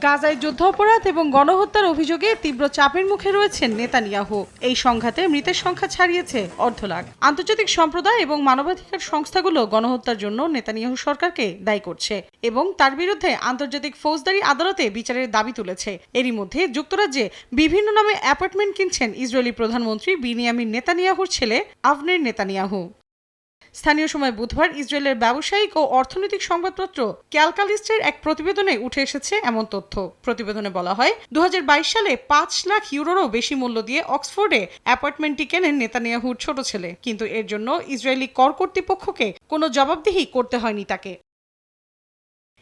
গাজায় যুদ্ধাপরাধ এবং গণহত্যার অভিযোগে তীব্র চাপের মুখে রয়েছেন নেতানিয়াহু। এই সংঘাতে মৃতের সংখ্যা ছাড়িয়েছে অর্ধ লাখ। আন্তর্জাতিক সম্প্রদায় এবং মানবাধিকার সংস্থাগুলো গণহত্যার জন্য নেতানিয়াহু সরকারকে দায়ী করছে এবং তার বিরুদ্ধে আন্তর্জাতিক ফৌজদারি আদালতে বিচারের দাবি তুলেছে। এরই মধ্যে যুক্তরাজ্যে বিভিন্ন নামে অ্যাপার্টমেন্ট কিনছেন ইসরায়েলি প্রধানমন্ত্রী বিনিয়ামিন নেতানিয়াহুর ছেলে আভনের নেতানিয়াহু। স্থানীয় সময় বুধবার ইসরায়েলের ব্যবসায়িক ও অর্থনৈতিক সংবাদপত্র ক্যালকালিস্টের এক প্রতিবেদনে উঠে এসেছে এমন তথ্য। প্রতিবেদনে বলা হয়, 2022 সালে 5 লাখ ইউরোরও বেশি মূল্য দিয়ে অক্সফোর্ডে অ্যাপার্টমেন্টটি কেনেন নেতানিয়াহুর ছোট ছেলে, কিন্তু এর জন্য ইসরায়েলি কর কর্তৃপক্ষকে কোনো জবাবদিহি করতে হয়নি তাকে।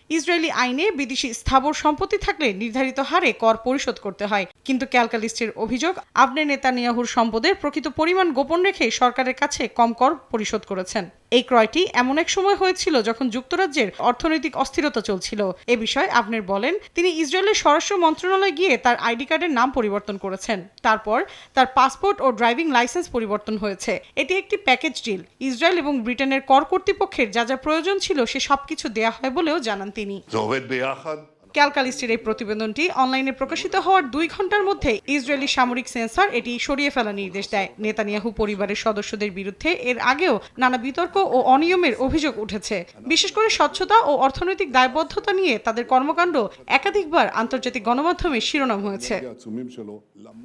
ইসরায়েলি আইনে বিদেশি স্থাবর সম্পত্তি থাকলে নির্ধারিত হারে কর পরিশোধ করতে হয়, কিন্তু ক্যালকালিস্টের অভিযোগ আভনের নেতানিয়াহুর সম্পদের প্রকৃত পরিমাণ গোপন রেখে সরকারের কাছে কম কর পরিশোধ করেছেন। এই ক্রয়টি এমন এক সময় হয়েছিল যখন যুক্তরাজ্যের অর্থনৈতিক অস্থিরতা চলছিল। এ বিষয়ে আভনের বলেন, তিনি ইসরায়েলের স্বরাষ্ট্র মন্ত্রণালয়ে গিয়ে তার আইডি কার্ডের নাম পরিবর্তন করেছেন। তারপর তার পাসপোর্ট ও ড্রাইভিং লাইসেন্স পরিবর্তন হয়েছে। এটি একটি প্যাকেজ ডিল। ইসরায়েল এবং ব্রিটেনের কর কর্তৃপক্ষের যা যা প্রয়োজন ছিল সে সবকিছু দেয়া হয় বলেও জানান তিনি। ক্যালকালিস্টের এই প্রতিবেদনটি অনলাইনে প্রকাশিত হওয়ার 2 ঘন্টার মধ্যে ইসরায়েলি সামরিক সেন্সর এটি সরিয়ে ফেলার নির্দেশ দেয়। নেতানিয়াহু পরিবারের সদস্যদের বিরুদ্ধে এর আগেও নানা বিতর্ক ও অনিয়মের অভিযোগ উঠেছে। বিশেষ করে স্বচ্ছতা ও অর্থনৈতিক দায়বদ্ধতা নিয়ে তাদের কর্মকাণ্ড একাধিকবার আন্তর্জাতিক গণমাধ্যমে শিরোনাম হয়েছে।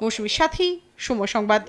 মৌসুমী সাথী, সময় সংবাদ।